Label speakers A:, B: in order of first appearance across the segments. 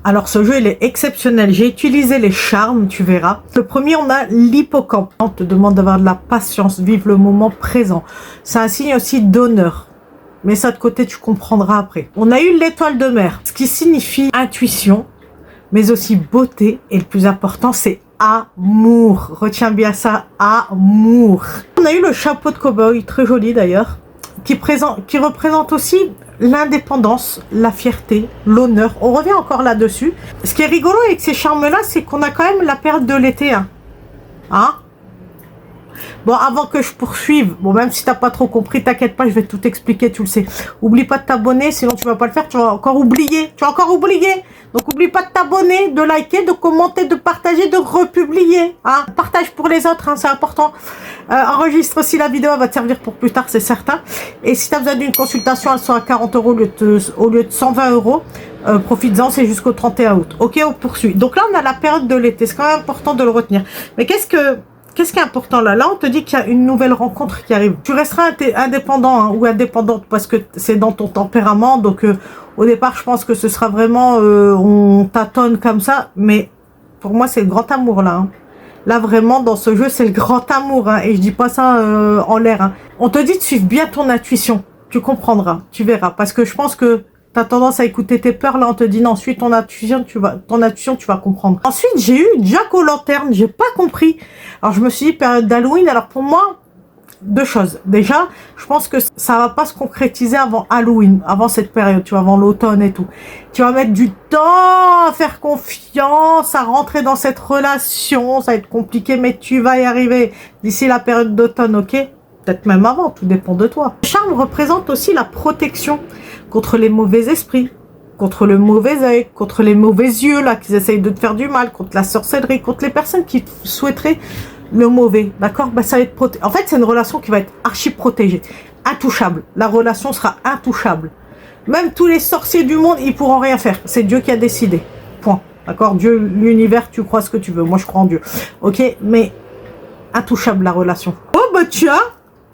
A: Alors ce jeu il est exceptionnel, j'ai utilisé les charmes, tu verras. Le premier on a l'hippocampe, on te demande d'avoir de la patience, vivre le moment présent. C'est un signe aussi d'honneur, mais ça de côté tu comprendras après. On a eu l'étoile de mer, ce qui signifie intuition, mais aussi beauté, et le plus important c'est amour. Retiens bien ça, amour. On a eu le chapeau de cow-boy, très joli d'ailleurs, qui représente aussi l'indépendance, la fierté, l'honneur. On revient encore là-dessus. Ce qui est rigolo avec ces charmes-là, c'est qu'on a quand même la période de l'été. Hein? Bon, avant que je poursuive, bon, même si t'as pas trop compris, t'inquiète pas, je vais tout expliquer, tu le sais. Oublie pas de t'abonner, sinon tu vas pas le faire, tu vas encore oublier. Tu vas encore oublier. Donc, oublie pas de t'abonner, de liker, de commenter, de partager, de republier. Hein. Partage pour les autres, hein, c'est important. Enregistre aussi la vidéo, elle va te servir pour plus tard, c'est certain. Et si tu as besoin d'une consultation, elle sera à 40 € au lieu de 120 €. Profites-en, c'est jusqu'au 31 août. Ok, on poursuit. Donc là, on a la période de l'été. C'est quand même important de le retenir. Mais qu'est-ce qui est important là? Là, on te dit qu'il y a une nouvelle rencontre qui arrive. Tu resteras indépendant hein, ou indépendante parce que c'est dans ton tempérament. Donc, au départ, je pense que ce sera vraiment... on tâtonne comme ça. Mais pour moi, c'est le grand amour là. Hein. Là, vraiment, dans ce jeu, c'est le grand amour. Hein, et je dis pas ça en l'air. Hein. On te dit de suivre bien ton intuition. Tu comprendras. Tu verras. Parce que je pense que tu as tendance à écouter tes peurs. Là, on te dit non, suis ton intuition, tu vas comprendre. Ensuite, j'ai eu Jack aux lanternes. J'ai pas compris. Alors, je me suis dit, période d'Halloween. Alors, pour moi, deux choses. Déjà, je pense que ça va pas se concrétiser avant Halloween, avant cette période, tu vois, avant l'automne et tout. Tu vas mettre du temps à faire confiance, à rentrer dans cette relation. Ça va être compliqué, mais tu vas y arriver d'ici la période d'automne, ok? Peut-être même avant, tout dépend de toi. Le charme représente aussi la protection contre les mauvais esprits, contre le mauvais œil, contre les mauvais yeux, là, qui essayent de te faire du mal, contre la sorcellerie, contre les personnes qui souhaiteraient le mauvais, d'accord? Bah, ça va être protégé. En fait, c'est une relation qui va être archi protégée, intouchable. La relation sera intouchable. Même tous les sorciers du monde, ils pourront rien faire. C'est Dieu qui a décidé. Point. D'accord? Dieu, l'univers, tu crois ce que tu veux. Moi, je crois en Dieu. Ok? Mais intouchable, la relation. Oh, bah, tiens,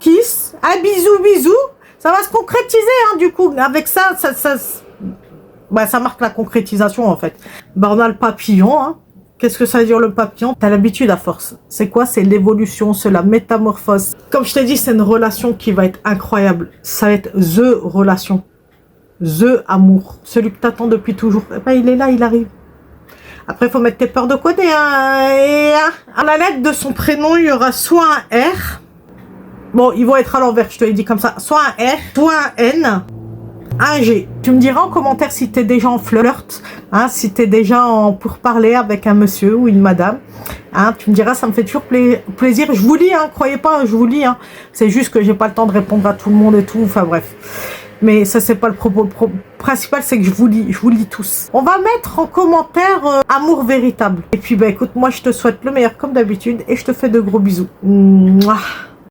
A: kiss, un bisou, bisou. Ça va se concrétiser, hein, du coup. Avec ça, ça marque la concrétisation, en fait. Bah, on a le papillon, hein. Qu'est-ce que ça veut dire le papillon? T'as l'habitude à force. C'est quoi? C'est l'évolution, c'est la métamorphose. Comme je t'ai dit, c'est une relation qui va être incroyable. Ça va être THE relation. THE amour. Celui que t'attends depuis toujours. Eh ben, il est là, il arrive. Après, il faut mettre tes peurs de côté. Hein. Et à la lettre de son prénom, il y aura soit un R. Bon, ils vont être à l'envers, je te l'ai dit comme ça. Soit un R, soit un N. Un G. Tu me diras en commentaire si tu es déjà en flirt, hein, si tu es déjà en pourparler avec un monsieur ou une madame. Hein, tu me diras, ça me fait toujours plaisir. Je vous lis, hein, croyez pas, je vous lis. Hein. C'est juste que j'ai pas le temps de répondre à tout le monde et tout. Enfin bref. Mais ça, c'est pas le propos. Le principal, c'est que je vous lis tous. On va mettre en commentaire amour véritable. Et puis, bah écoute, moi, je te souhaite le meilleur comme d'habitude et je te fais de gros bisous. Mouah.